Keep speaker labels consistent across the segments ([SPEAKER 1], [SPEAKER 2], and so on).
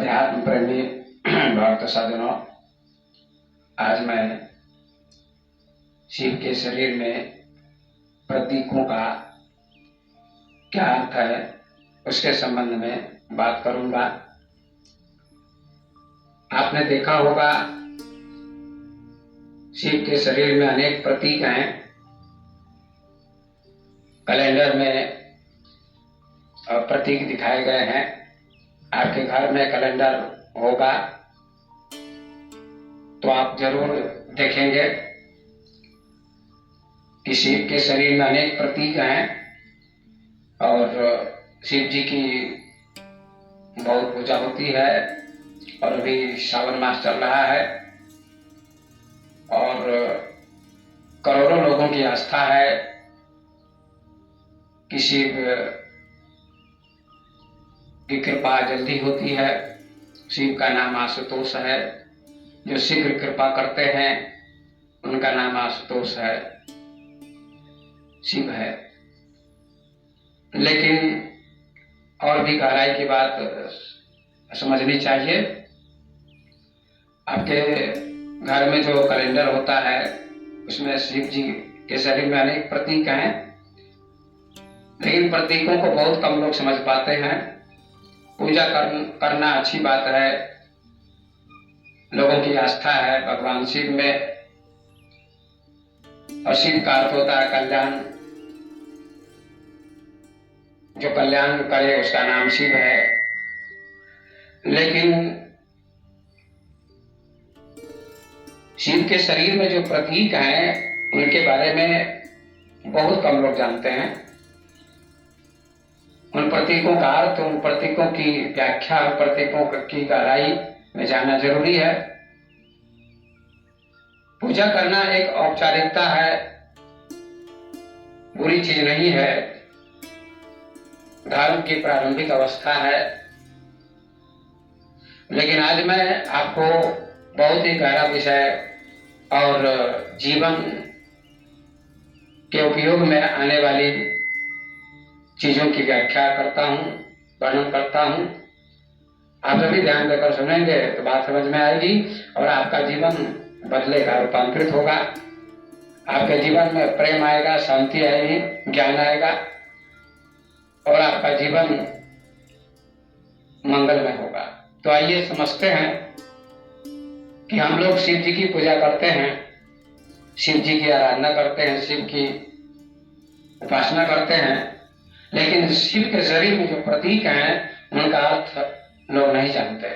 [SPEAKER 1] अध्यात्म प्रेमी भक्त सज्जनों, आज मैं शिव के शरीर में प्रतीकों का क्या अर्थ है उसके संबंध में बात करूंगा। आपने देखा होगा शिव के शरीर में अनेक प्रतीक हैं। कैलेंडर में प्रतीक दिखाए गए हैं। आपके घर में कैलेंडर होगा तो आप जरूर देखेंगे कि शिव के शरीर में अनेक प्रतीक हैं और शिव जी की बहुत पूजा होती है। और अभी श्रावण मास चल रहा है और करोड़ों लोगों की आस्था है कि शिव की कृपा जल्दी होती है। शिव का नाम आशुतोष है। जो शीघ्र कृपा करते हैं उनका नाम आशुतोष है, शिव है। लेकिन और भी गहराई की बात समझनी चाहिए। आपके घर में जो कैलेंडर होता है उसमें शिव जी के शरीर में अनेक प्रतीक हैं, लेकिन प्रतीकों को बहुत कम लोग समझ पाते हैं। पूजा करना अच्छी बात है, लोगों की आस्था है भगवान शिव में। और शिव का अर्थ होता है कल्याण। जो कल्याण करे उसका नाम शिव है। लेकिन शिव के शरीर में जो प्रतीक हैं उनके बारे में बहुत कम लोग जानते हैं। उन प्रतीकों का अर्थ, उन प्रतीकों की व्याख्या, उन प्रतीकों की गहराई में जानना जरूरी है। पूजा करना एक औपचारिकता है, बुरी चीज नहीं है, धर्म की प्रारंभिक अवस्था है। लेकिन आज मैं आपको बहुत ही गहरा विषय और जीवन के उपयोग में आने वाली चीजों की व्याख्या करता हूं, वर्णन करता हूं। आप सभी ध्यान देकर सुनेंगे तो बात समझ में आएगी और आपका जीवन बदलेगा, रूपांतरित होगा। आपके जीवन में प्रेम आएगा, शांति आएगी, ज्ञान आएगा और आपका जीवन मंगलमय होगा। तो आइए समझते हैं कि हम लोग शिव जी की पूजा करते हैं, शिव जी की आराधना करते हैं, शिव की उपासना करते हैं, लेकिन शिव के शरीर में जो प्रतीक हैं उनका अर्थ लोग नहीं जानते।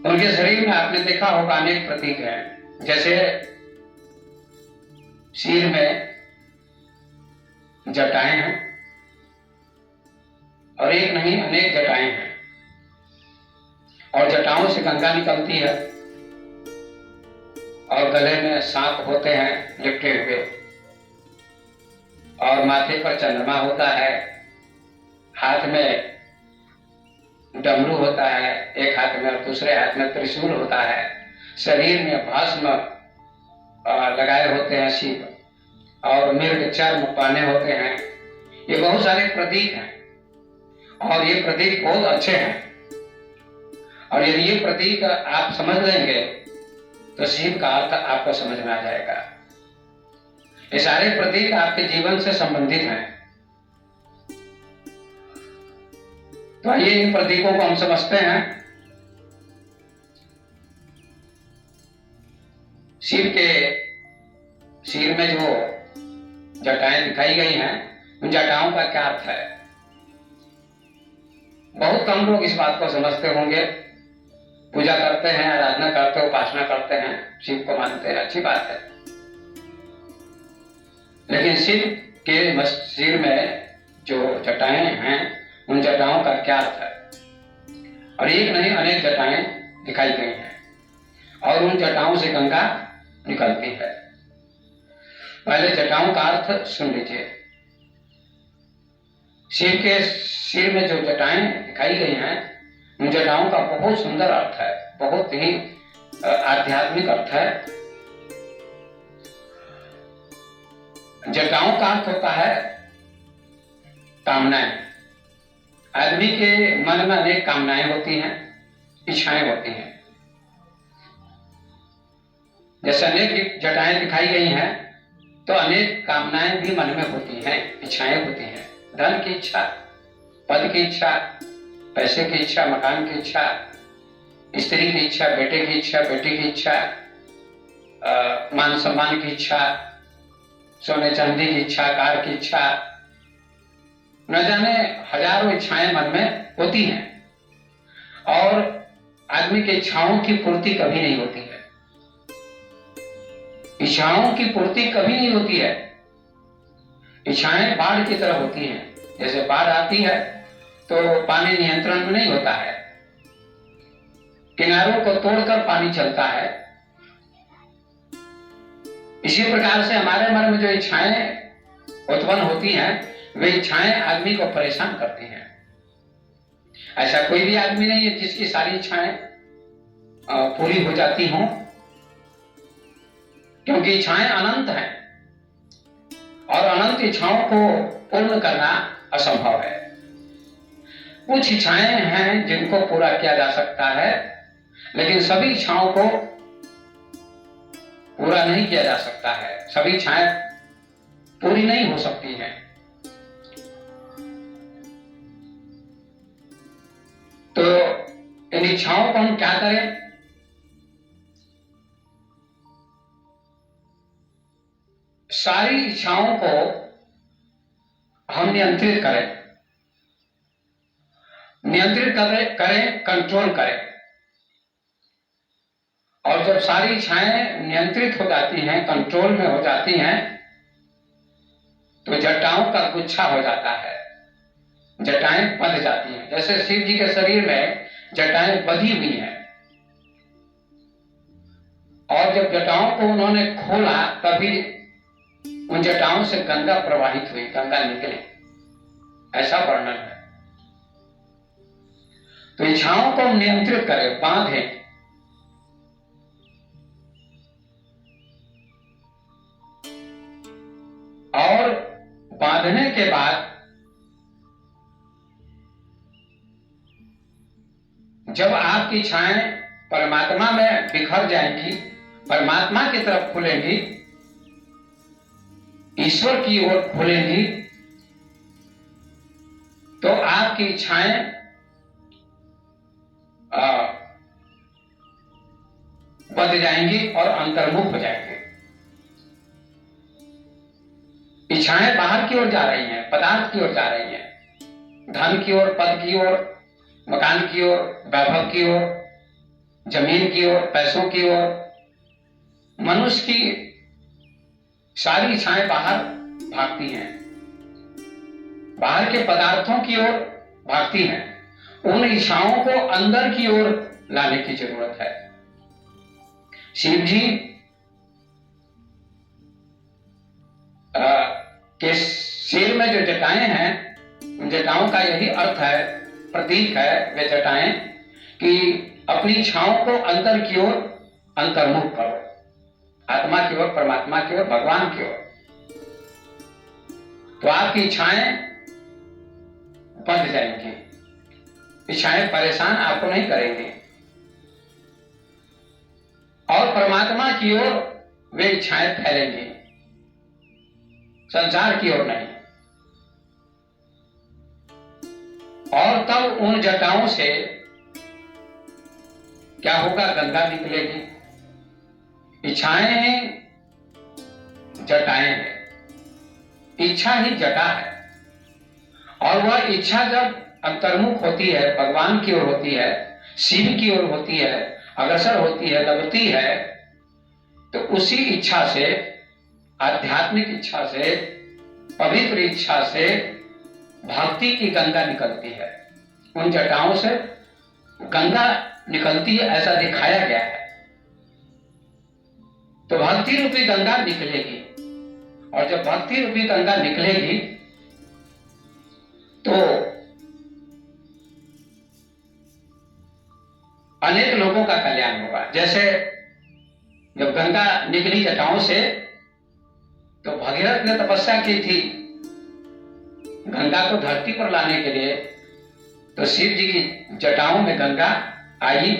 [SPEAKER 1] उनके शरीर में आपने देखा होगा अनेक प्रतीक हैं। जैसे सिर में जटाएं हैं और एक नहीं अनेक जटाएं हैं और जटाओं से गंगा निकलती है और गले में सांप होते हैं लिपटे हुए और माथे पर चंद्रमा होता है, हाथ में डमरू होता है एक हाथ में और दूसरे हाथ में त्रिशूल होता है, शरीर में भस्म लगाए होते हैं शिव और मृग चर्म पहने होते हैं। ये बहुत सारे प्रतीक हैं और ये प्रतीक बहुत अच्छे हैं। और यदि ये प्रतीक आप समझ लेंगे तो शिव का अर्थ आपको समझ में आ जाएगा। ये सारे प्रतीक आपके जीवन से संबंधित हैं। तो आइए इन प्रतीकों को हम समझते हैं। शिव के सिर में जो जटाएं दिखाई गई हैं उन जटाओं का क्या अर्थ है, बहुत कम लोग इस बात को समझते होंगे। पूजा करते हैं, आराधना करते हैं, उपासना करते हैं, शिव को मानते हैं, अच्छी बात है। लेकिन शिव के सिर में जो जटाएं हैं उन जटाओं का क्या अर्थ है। और एक नहीं अनेक जटाएं दिखाई गई हैं और उन जटाओं से गंगा निकलती है। पहले जटाओं का अर्थ सुन लीजिए। शिव के सिर में जो जटाएं दिखाई गई हैं उन जटाओं का बहुत सुंदर अर्थ है, बहुत ही आध्यात्मिक अर्थ है। जटाओं का अर्थ होता है कामनाएं। आदमी के मन में अनेक कामनाएं होती हैं, इच्छाएं होती हैं। जैसे अनेक जटाएं दिखाई गई हैं, तो अनेक कामनाएं भी मन में होती हैं, इच्छाएं होती हैं। धन की इच्छा, पद की इच्छा, पैसे की इच्छा, मकान की इच्छा, स्त्री की इच्छा, बेटे की इच्छा, बेटी की इच्छा, मान सम्मान की इच्छा, सोने चांदी की इच्छा, कार की इच्छा, न जाने हजारों इच्छाएं मन में होती हैं। और आदमी की इच्छाओं की पूर्ति कभी नहीं होती है। इच्छाओं की पूर्ति कभी नहीं होती है। इच्छाएं बाढ़ की तरह होती हैं। जैसे बाढ़ आती है तो पानी नियंत्रण में नहीं होता है, किनारों को तोड़कर पानी चलता है। इसी प्रकार से हमारे मन में जो इच्छाएं उत्पन्न होती हैं, वे इच्छाएं आदमी को परेशान करती हैं। ऐसा कोई भी आदमी नहीं है जिसकी सारी इच्छाएं पूरी हो जाती हों, क्योंकि इच्छाएं अनंत हैं और अनंत इच्छाओं को पूर्ण करना असंभव है। कुछ इच्छाएं हैं जिनको पूरा किया जा सकता है, लेकिन सभी इच्छाओं को पूरा नहीं किया जा सकता है। सभी इच्छाएं पूरी नहीं हो सकती हैं। तो इन इच्छाओं को हम क्या करें? सारी इच्छाओं को हम नियंत्रित करें, कंट्रोल करें। और जब सारी इच्छाएं नियंत्रित हो जाती हैं, कंट्रोल में हो जाती हैं, तो जटाओं का गुच्छा हो जाता है, जटाएं बंध जाती हैं। जैसे शिव जी के शरीर में जटाएं बंधी हुई हैं, और जब जटाओं को उन्होंने खोला तभी उन जटाओं से गंगा प्रवाहित हुई, गंगा निकले, ऐसा वर्णन है। तो इच्छाओं को नियंत्रित करें, बांधें। और बांधने के बाद जब आपकी इच्छाएं परमात्मा में बिखर जाएंगी, परमात्मा की तरफ खुलेंगी, ईश्वर की ओर खुलेंगी, तो आपकी इच्छाएं बंध जाएंगी और अंतर्मुख हो जाएंगे। इच्छाएं बाहर की ओर जा रही हैं, पदार्थ की ओर जा रही हैं, धन की ओर, पद की ओर, मकान की ओर, वैभव की ओर, जमीन की ओर, पैसों की ओर। मनुष्य की सारी इच्छाएं बाहर भागती हैं, बाहर के पदार्थों की ओर भागती हैं। उन इच्छाओं को अंदर की ओर लाने की जरूरत है। शिव जी के सिर में जो जटाएं हैं, उन जटाओं का यही अर्थ है, प्रतीक है वे जटाएं, कि अपनी इच्छाओं को अंदर की ओर अंतर्मुख करो, आत्मा की ओर, परमात्मा की ओर, भगवान की ओर। तो आपकी इच्छाएं बंध जाएंगी, इच्छाएं परेशान आपको नहीं करेंगी, और परमात्मा की ओर वे इच्छाएं फैलेंगी, संसार की ओर नहीं। और तब उन जटाओं से क्या होगा? गंगा निकलेगी। इच्छाएं हैं, जटाएं हैं। इच्छा ही जटा है, और वह इच्छा जब अंतर्मुख होती है, भगवान की ओर होती है, शिव की ओर होती है, अग्रसर होती है, लगती है, तो उसी इच्छा से, आध्यात्मिक इच्छा से, पवित्र इच्छा से भक्ति की गंगा निकलती है। उन जटाओं से गंगा निकलती है, ऐसा दिखाया गया है। तो भक्ति रूपी गंगा निकलेगी, और जब भक्ति रूपी गंगा निकलेगी तो अनेक लोगों का कल्याण होगा। जैसे जब गंगा निकली जटाओं से, तो भगीरथ ने तपस्या की थी गंगा को धरती पर लाने के लिए, तो शिव जी की जटाओं में गंगा आई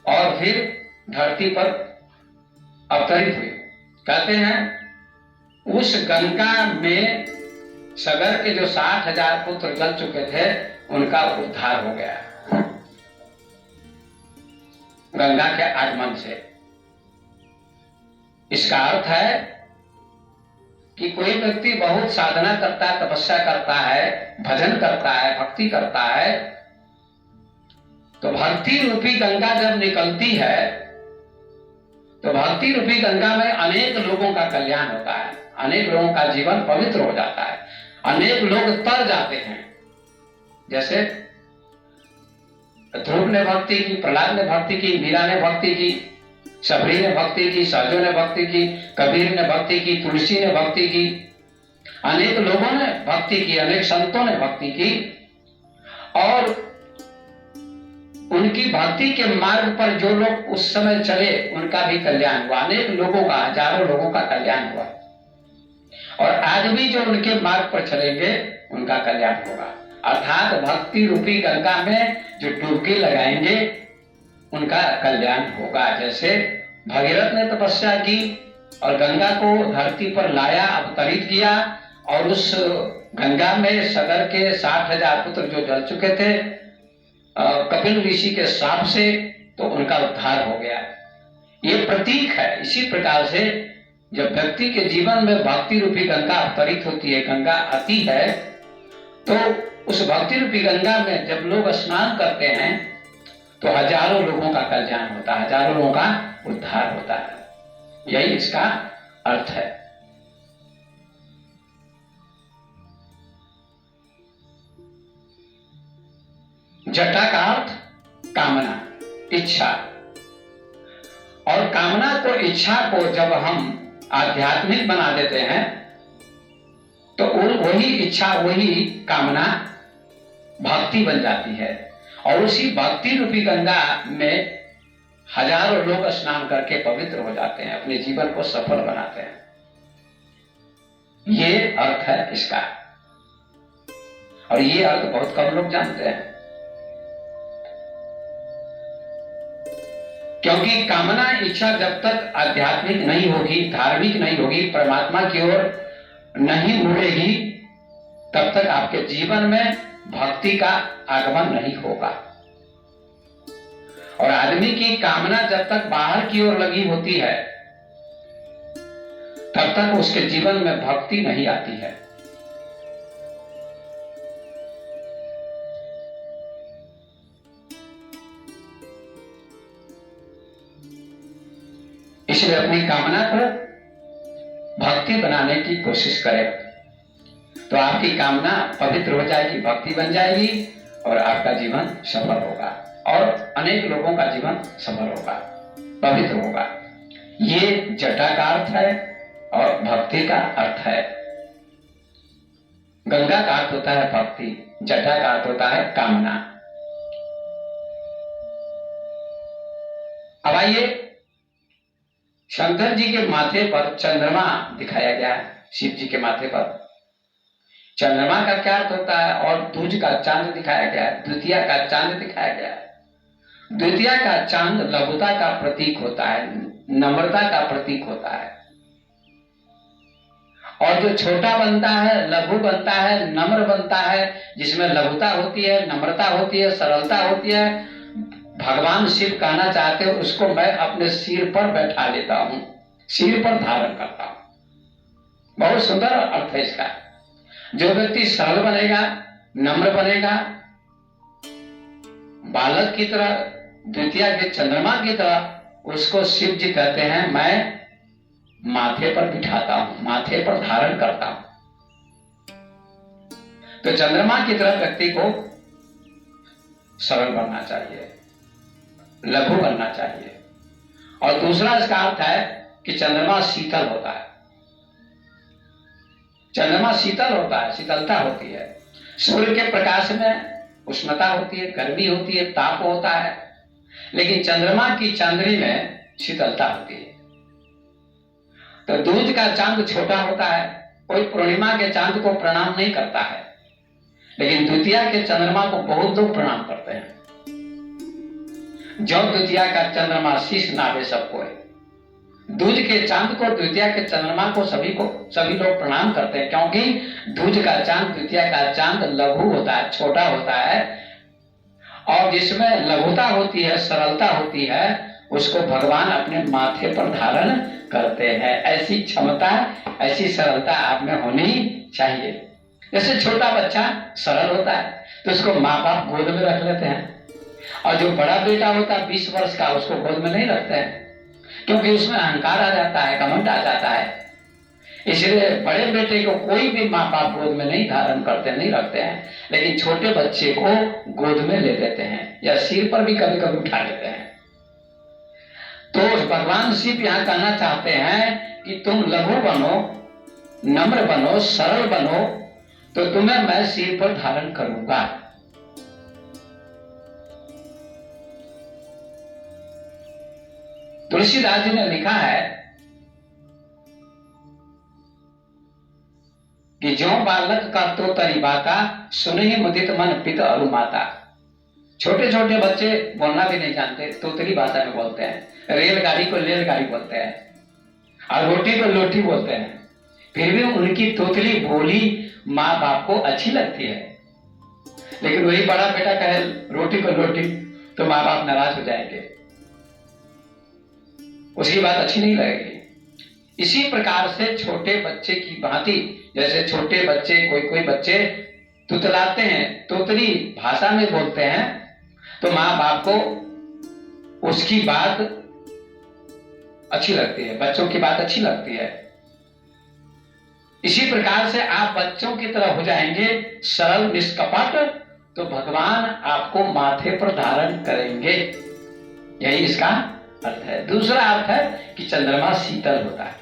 [SPEAKER 1] और फिर धरती पर अवतरित हुई। कहते हैं उस गंगा में सगर के जो 60,000 पुत्र जल चुके थे उनका उद्धार हो गया गंगा के आगमन से। इसका अर्थ है कि कोई व्यक्ति बहुत साधना करता है, तपस्या करता है, भजन करता है, भक्ति करता है, तो भक्ति रूपी गंगा जब निकलती है तो भक्ति रूपी गंगा में अनेक लोगों का कल्याण होता है, अनेक लोगों का जीवन पवित्र हो जाता है, अनेक लोग तर जाते हैं। जैसे ध्रुव ने भक्ति की, प्रहलाद ने भक्ति की, मीरा ने भक्ति की, शबरी ने भक्ति की, सहजो ने भक्ति की, कबीर ने भक्ति की, तुलसी ने भक्ति की, अनेक लोगों ने भक्ति की, अनेक संतों ने भक्ति की और उनकी भक्ति के मार्ग पर जो लोग उस समय चले उनका भी कल्याण हुआ, अनेक लोगों का, हजारों लोगों का कल्याण हुआ। और आज भी जो उनके मार्ग पर चलेंगे उनका कल्याण होगा। अर्थात भक्ति रूपी गंगा में जो डुबकी लगाएंगे उनका कल्याण होगा। जैसे भगीरथ ने तपस्या की और गंगा को धरती पर लाया, अवतरित किया और उस गंगा में सगर के 60,000 पुत्र जो जल चुके थे कपिल ऋषि के श्राप से, तो उनका उद्धार हो गया। ये प्रतीक है। इसी प्रकार से जब व्यक्ति के जीवन में भक्ति रूपी गंगा अवतरित होती है, गंगा आती है, तो उस भक्ति रूपी गंगा में जब लोग स्नान करते हैं तो हजारों लोगों का कल्याण होता है, हजारों लोगों का उद्धार होता है। यही इसका अर्थ है। जटा का अर्थ कामना, इच्छा। और कामना को, इच्छा को जब हम आध्यात्मिक बना देते हैं तो वही इच्छा, वही कामना भक्ति बन जाती है और उसी भक्ति रूपी गंगा में हजारों लोग स्नान करके पवित्र हो जाते हैं, अपने जीवन को सफल बनाते हैं। ये अर्थ है इसका और ये अर्थ बहुत कम लोग जानते हैं, क्योंकि कामना, इच्छा जब तक आध्यात्मिक नहीं होगी, धार्मिक नहीं होगी, परमात्मा की ओर नहीं मुड़ेगी, तब तक आपके जीवन में भक्ति का आगमन नहीं होगा। और आदमी की कामना जब तक बाहर की ओर लगी होती है तब तक उसके जीवन में भक्ति नहीं आती है। इसलिए अपनी कामना को भक्ति बनाने की कोशिश करें तो आपकी कामना पवित्र हो जाएगी, भक्ति बन जाएगी और आपका जीवन सफल होगा और अनेक लोगों का जीवन सफल होगा, पवित्र होगा। ये जटा का अर्थ है और भक्ति का अर्थ है। गंगा का अर्थ होता है भक्ति, जटा का अर्थ होता है कामना। अब आइए, शंकर जी के माथे पर चंद्रमा दिखाया गया है। शिव जी के माथे पर चंद्रमा का क्या अर्थ होता है और दूज का चांद दिखाया गया है, द्वितीया का चांद दिखाया गया है। द्वितीया का चांद लघुता का प्रतीक होता है, नम्रता का प्रतीक होता है। और जो छोटा बनता है, लघु बनता है, नम्र बनता है, जिसमें लघुता होती है, नम्रता होती है, सरलता होती है, भगवान शिव कहना चाहते हो उसको मैं अपने सिर पर बैठा लेता हूं, सिर पर धारण करता हूं। बहुत सुंदर अर्थ है इसका। जो व्यक्ति सरल बनेगा, नम्र बनेगा, बालक की तरह, द्वितीया के चंद्रमा की तरह, उसको शिव जी कहते हैं मैं माथे पर बिठाता हूं, माथे पर धारण करता हूं। तो चंद्रमा की तरह व्यक्ति को सरल बनना चाहिए, लघु बनना चाहिए। और दूसरा इसका अर्थ है कि चंद्रमा शीतल होता है। चंद्रमा शीतल होता है, शीतलता होती है। सूर्य के प्रकाश में उष्णता होती है, गर्मी होती है, ताप होता है, लेकिन चंद्रमा की चांदनी में शीतलता होती है। तो दूज का चांद छोटा होता है, कोई पूर्णिमा के चांद को प्रणाम नहीं करता है, लेकिन द्वितीया के चंद्रमा को बहुत लोग प्रणाम करते हैं। जो द्वितीया का चंद्रमा शीश नाभे सबको है, दूज के चांद को, द्वितीया के चंद्रमा को सभी लोग प्रणाम करते हैं, क्योंकि दूज का चांद, द्वितीया का चांद लघु होता है, छोटा होता है, और जिसमें लघुता होती है, सरलता होती है, उसको भगवान अपने माथे पर धारण करते हैं। ऐसी क्षमता, ऐसी सरलता आप में होनी चाहिए। जैसे छोटा बच्चा सरल होता है तो उसको माँ बाप गोद में रख लेते हैं, और जो बड़ा बेटा होता है 20 वर्ष का, उसको गोद में नहीं रखते हैं, क्योंकि उसमें अहंकार आ जाता है, घमंड आ जाता है। इसलिए बड़े बेटे को कोई भी माँ बाप गोद में नहीं धारण करते, नहीं रखते हैं, लेकिन छोटे बच्चे को गोद में ले लेते हैं, या सिर पर भी कभी कभी उठा लेते हैं। तो भगवान शिव यहाँ कहना चाहते हैं कि तुम लघु बनो, नम्र बनो, सरल बनो, तो तुम्हें मैं सिर पर धारण करूंगा। तुलसीदास जी ने लिखा है कि जो बालक का तो तरी बाता, सुनहि मुदित मन पित अरु माता। छोटे छोटे बच्चे बोलना भी नहीं जानते, तोतली भाषा में बोलते हैं। रेलगाड़ी को रेलगाड़ी बोलते हैं, और रोटी को लोटी बोलते हैं, फिर भी उनकी तोतली बोली माँ बाप को अच्छी लगती है। लेकिन वही बड़ा बेटा कहे रोटी को लोटी, तो माँ बाप नाराज हो जाएंगे, उसकी बात अच्छी नहीं लगेगी। इसी प्रकार से छोटे बच्चे की भांति, जैसे छोटे बच्चे, कोई बच्चे तुतलाते हैं, तोतली भाषा में बोलते हैं, तो माँ बाप को उसकी बात अच्छी लगती है, बच्चों की बात अच्छी लगती है। इसी प्रकार से आप बच्चों की तरह हो जाएंगे, सरल निष्कपट, तो भगवान आपको माथे पर धारण करेंगे। यही इसका अर्थ है। दूसरा अर्थ है कि चंद्रमा शीतल होता है,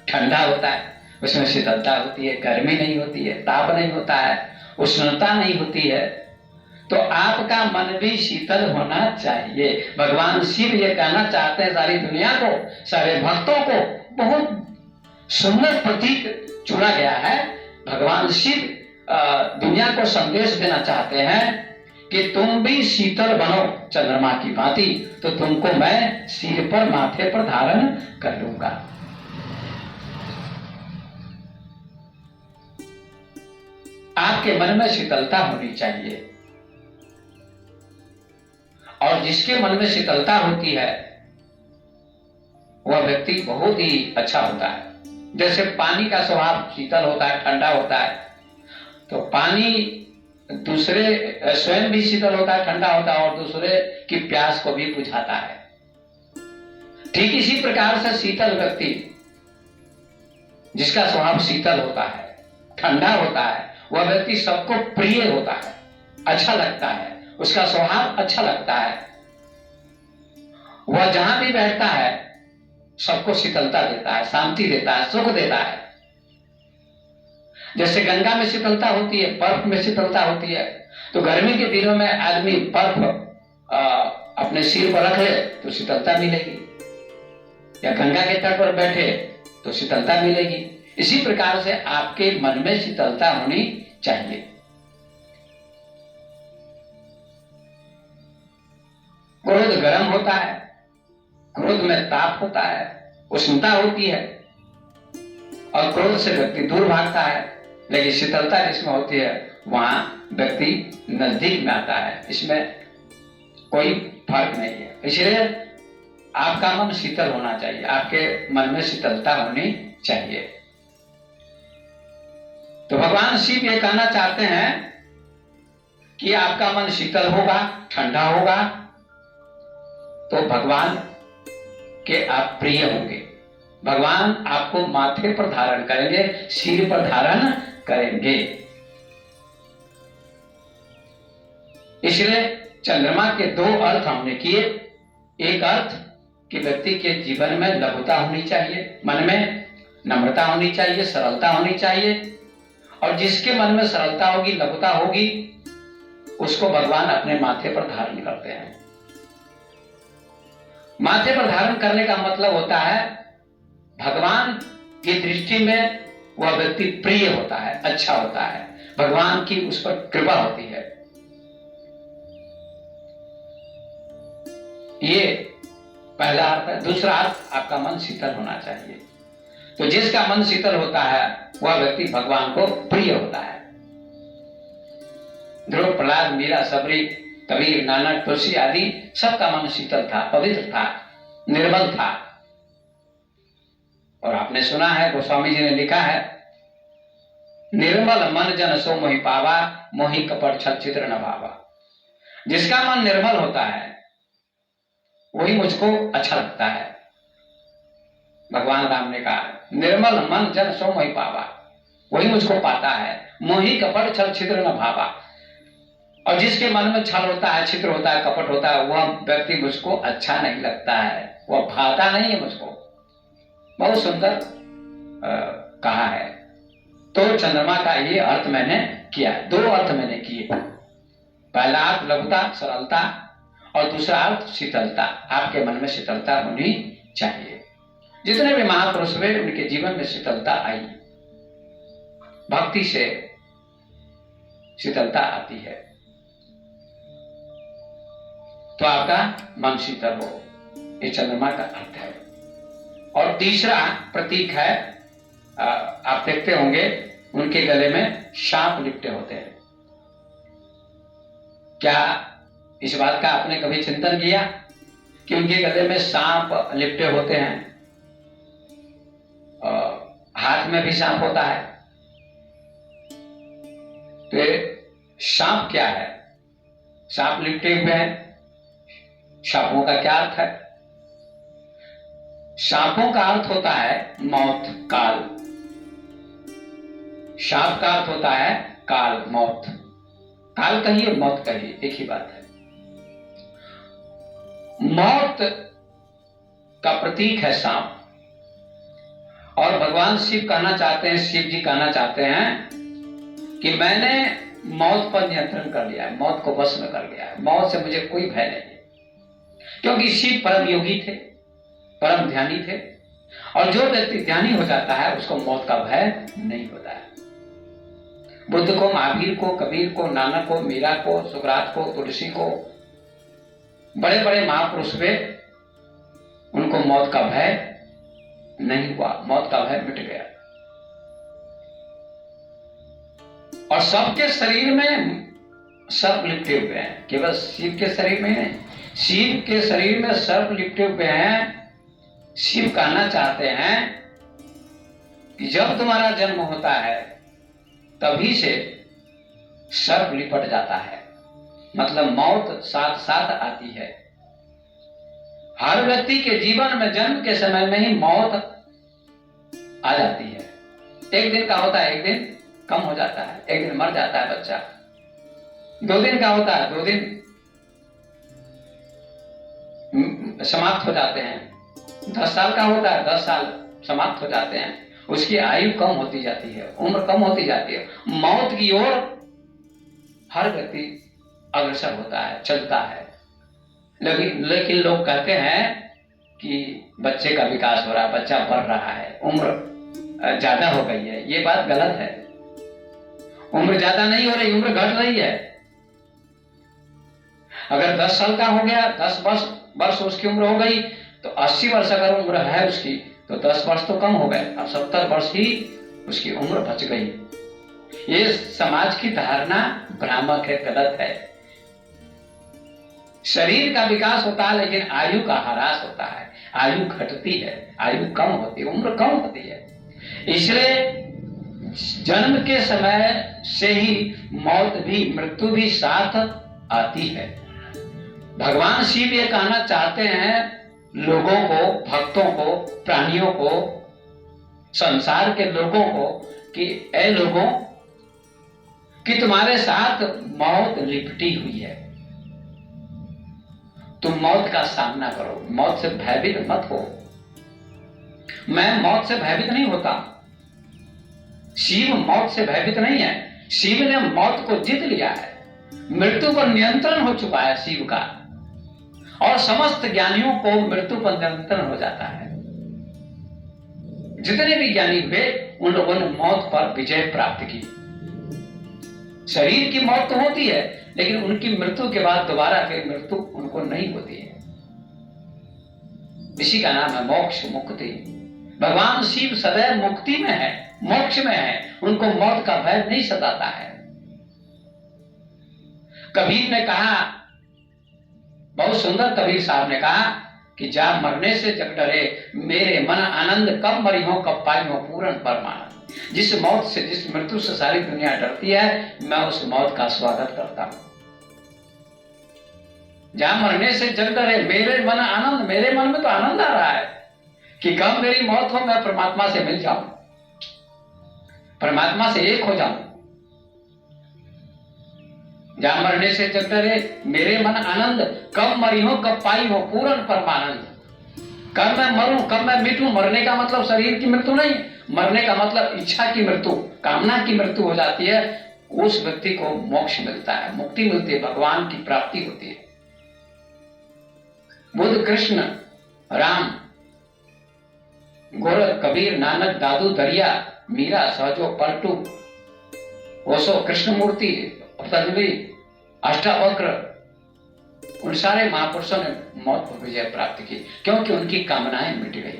[SPEAKER 1] ठंडा होता है, उसमें शीतलता होती है, गर्मी नहीं होती है, ताप नहीं होता है, उष्णता नहीं होती है, तो आपका मन भी शीतल होना चाहिए। भगवान शिव ये कहना चाहते हैं सारी दुनिया को, सारे भक्तों को, बहुत सुंदर प्रतीक चुना गया है। भगवान शिव दुनिया को संदेश देना चाहते हैं कि तुम भी शीतल बनो चंद्रमा की भांति, तो तुमको मैं सिर पर, माथे पर धारण कर लूंगा। आपके मन में शीतलता होनी चाहिए, और जिसके मन में शीतलता होती है वह व्यक्ति बहुत ही अच्छा होता है। जैसे पानी का स्वभाव शीतल होता है, ठंडा होता है, तो पानी दूसरे स्वयं भी शीतल होता है, ठंडा होता है, और दूसरे की प्यास को भी बुझाता है। ठीक इसी प्रकार से शीतल व्यक्ति, जिसका स्वभाव शीतल होता है, ठंडा होता है, वह व्यक्ति सबको प्रिय होता है, अच्छा लगता है, उसका स्वभाव अच्छा लगता है। वह जहां भी बैठता है सबको शीतलता देता है, शांति देता है, सुख देता है। जैसे गंगा में शीतलता होती है, बर्फ में शीतलता होती है, तो गर्मी के दिनों में आदमी बर्फ अपने सिर पर रख ले तो शीतलता मिलेगी, या गंगा के तट पर बैठे तो शीतलता मिलेगी। इसी प्रकार से आपके मन में शीतलता होनी चाहिए। क्रोध गर्म होता है, क्रोध में ताप होता है, उष्णता होती है, और क्रोध से व्यक्ति दूर भागता है। लेकिन शीतलता जिसमें होती है वहां व्यक्ति नजदीक में आता है, इसमें कोई फर्क नहीं है। इसलिए आपका मन शीतल होना चाहिए, आपके मन में शीतलता होनी चाहिए। तो भगवान शिव ये कहना चाहते हैं कि आपका मन शीतल होगा, ठंडा होगा, तो भगवान के आप प्रिय होंगे। भगवान आपको माथे पर धारण करेंगे, सिर पर धारण करेंगे। इसलिए चंद्रमा के दो अर्थ हमने किए। एक अर्थ कि व्यक्ति के जीवन में लघुता होनी चाहिए, मन में नम्रता होनी चाहिए, सरलता होनी चाहिए, और जिसके मन में सरलता होगी, लघुता होगी, उसको भगवान अपने माथे पर धारण करते हैं। माथे पर धारण करने का मतलब होता है भगवान की दृष्टि में वह व्यक्ति प्रिय होता है, अच्छा होता है, भगवान की उस पर कृपा होती है। ये पहला अर्थ है। दूसरा अर्थ, आपका मन शीतल होना चाहिए। तो जिसका मन शीतल होता है वह व्यक्ति भगवान को प्रिय होता है। ध्रुव, प्रहलाद, मीरा, सबरी, कबीर, नानक, तुलसी आदि सबका मन शीतल था, पवित्र था, निर्मल था। और आपने सुना है, गोस्वामी जी ने लिखा है, निर्मल मन जन सो मोहि पावा, मोहि कपट छल चित्र न भावा। जिसका मन निर्मल होता है वही मुझको अच्छा लगता है। भगवान राम ने कहा, निर्मल मन जन सो मोहि पावा, वही मुझको पाता है। मोहि कपट छल छिद्र न भावा। और जिसके मन में छल होता है, छिद्र होता है, कपट होता है, वह व्यक्ति मुझको अच्छा नहीं लगता है, वह भाता नहीं है मुझको। बहुत सुंदर कहा है। तो चंद्रमा का ये अर्थ मैंने किया। दो अर्थ मैंने किए। पहला अर्थ लघुता, सरलता, और दूसरा अर्थ शीतलता। आपके मन में शीतलता होनी चाहिए। जितने भी महापुरुष हुए उनके जीवन में शीतलता आई। भक्ति से शीतलता आती है। तो आपका मन शीतल हो, ये चंद्रमा का अर्थ है। और तीसरा प्रतीक है, आप देखते होंगे उनके गले में सांप लिपटे होते हैं। क्या इस बात का आपने कभी चिंतन किया कि उनके गले में सांप लिपटे होते हैं? हाथ में भी सांप होता है। तो सांप क्या है? सांप लिपटे हुए हैं। सांपों का क्या अर्थ है? सांपों का अर्थ होता है मौत, काल। सांप का अर्थ होता है काल, मौत। काल कहिए, मौत कहिए, एक ही बात है। मौत का प्रतीक है सांप। और भगवान शिव कहना चाहते हैं, शिव जी कहना चाहते हैं कि मैंने मौत पर नियंत्रण कर लिया है, मौत को वश में कर लिया है, मौत से मुझे कोई भय नहीं है। क्योंकि शिव परम योगी थे, परम ध्यानी थे। और जो व्यक्ति ध्यानी हो जाता है उसको मौत का भय नहीं होता है। बुद्ध को, महावीर को, कबीर को, नानक को, मीरा को, सुकरात को, तुलसी को, बड़े बड़े महापुरुष हुए, उनको मौत का भय नहीं हुआ, मौत का भय मिट गया। और सबके शरीर में सर्प लिपटे हुए हैं, केवल शिव के शरीर में नहीं, शिव के शरीर में सर्प लिपटे हुए हैं। शिव कहना चाहते हैं कि जब तुम्हारा जन्म होता है तभी से सर्प लिपट जाता है, मतलब मौत साथ साथ आती है। हर व्यक्ति के जीवन में जन्म के समय में ही मौत आ जाती है। एक दिन का होता है, एक दिन कम हो जाता है, एक दिन मर जाता है बच्चा। 2 दिन का होता है, 2 दिन समाप्त हो जाते हैं। 10 साल का होता है, 10 साल समाप्त हो जाते हैं। उसकी आयु कम होती जाती है, उम्र कम होती जाती है। मौत की ओर हर व्यक्ति अग्रसर होता है, चलता है। लेकिन लोग कहते हैं कि बच्चे का विकास हो रहा है, बच्चा बढ़ रहा है, उम्र ज्यादा हो गई है। ये बात गलत है। उम्र ज्यादा नहीं हो रही, उम्र घट रही है। अगर 10 साल का हो गया, 10 वर्ष उसकी उम्र हो गई, तो 80 वर्ष अगर उम्र है उसकी, तो 10 वर्ष तो कम हो गए, अब 70 वर्ष ही उसकी उम्र बच गई। ये समाज की धारणा भ्रामक है, गलत है। शरीर का विकास होता है लेकिन आयु का ह्रास होता है, आयु घटती है, आयु कम होती है, उम्र कम होती है। इसलिए जन्म के समय से ही मौत भी, मृत्यु भी साथ आती है। भगवान शिव ये कहना चाहते हैं लोगों को, भक्तों को, प्राणियों को, संसार के लोगों को कि ऐ लोगों, कि तुम्हारे साथ मौत लिपटी हुई है, तुम मौत का सामना करो, मौत से भयभीत मत हो। मैं मौत से भयभीत नहीं होता, शिव मौत से भयभीत नहीं है। शिव ने मौत को जीत लिया है, मृत्यु पर नियंत्रण हो चुका है शिव का। और समस्त ज्ञानियों को मृत्यु पर नियंत्रण हो जाता है। जितने भी ज्ञानी हुए उन लोगों ने मौत पर विजय प्राप्त की। शरीर की मौत तो होती है, लेकिन उनकी मृत्यु के बाद दोबारा फिर मृत्यु उनको नहीं होती है। इसी का नाम है मोक्ष, मुक्ति। भगवान शिव सदैव मुक्ति में है, मोक्ष में है, उनको मौत का भय नहीं सताता है। कबीर ने कहा, बहुत सुंदर कबीर साहब ने कहा कि जा मरने से जग डरे मेरे मन आनंद, कब मरी हो कब पाई हो पूर्ण परमानंद। जिस मौत से, जिस मृत्यु से सारी दुनिया डरती है, मैं उस मौत का स्वागत करता हूं। जहां मरने से जग डरे मेरे मन आनंद, मेरे मन में तो आनंद आ रहा है कि कब मेरी मौत हो, मैं परमात्मा से मिल जाऊं, परमात्मा से एक हो जाऊं। जहां मरने से जग डरे मेरे मन आनंद, कब मरी हो कब पाई हो पूर्ण परमानंद। कब मैं मरूं, कब मैं मिटूं। मरने का मतलब शरीर की मृत्यु नहीं, मरने का मतलब इच्छा की मृत्यु, कामना की मृत्यु हो जाती है। उस व्यक्ति को मोक्ष मिलता है, मुक्ति मिलती है, भगवान की प्राप्ति होती है। बुद्ध, कृष्ण, राम, गोरख, कबीर, नानक, दादू, दरिया, मीरा, सहजो, पलटू, ओशो, कृष्णमूर्ति, पतंजलि, अष्टावक्र, उन सारे महापुरुषों ने मौत पर विजय प्राप्त की, क्योंकि उनकी कामनाएं मिट गई।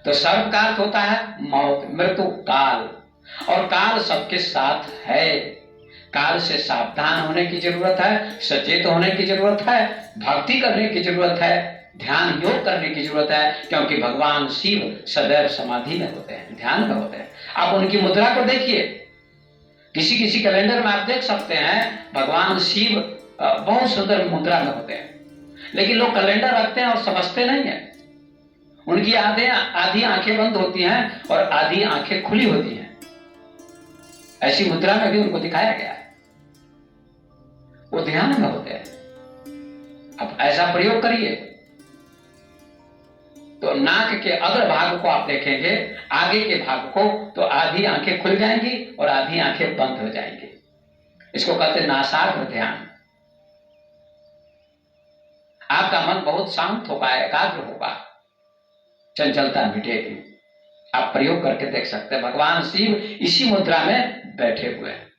[SPEAKER 1] तो सर्व का अर्थ होता है मौत, मृत्यु, काल। और काल सबके साथ है। काल से सावधान होने की जरूरत है, सचेत होने की जरूरत है, भक्ति करने की जरूरत है, ध्यान योग करने की जरूरत है, क्योंकि भगवान शिव सदैव समाधि में होते हैं, ध्यान में होते हैं। आप उनकी मुद्रा को देखिए, किसी किसी कैलेंडर में आप देख सकते हैं भगवान शिव बहुत सुंदर मुद्रा में होते हैं, लेकिन लोग कैलेंडर रखते हैं और समझते नहीं है। उनकी आधी आंखें बंद होती हैं और आधी आंखें खुली होती हैं। ऐसी मुद्रा में भी उनको दिखाया गया है, वो ध्यान में होते हैं। अब ऐसा प्रयोग करिए तो नाक के अग्र भाग को आप देखेंगे, आगे के भाग को, तो आधी आंखें खुल जाएंगी और आधी आंखें बंद हो जाएंगी। इसको कहते हैं नासाग्र ध्यान। आपका मन बहुत शांत होगा, एकाग्र होगा, चंचलता मिटेगी। आप प्रयोग करके देख सकते हैं। भगवान शिव इसी मुद्रा में बैठे हुए हैं।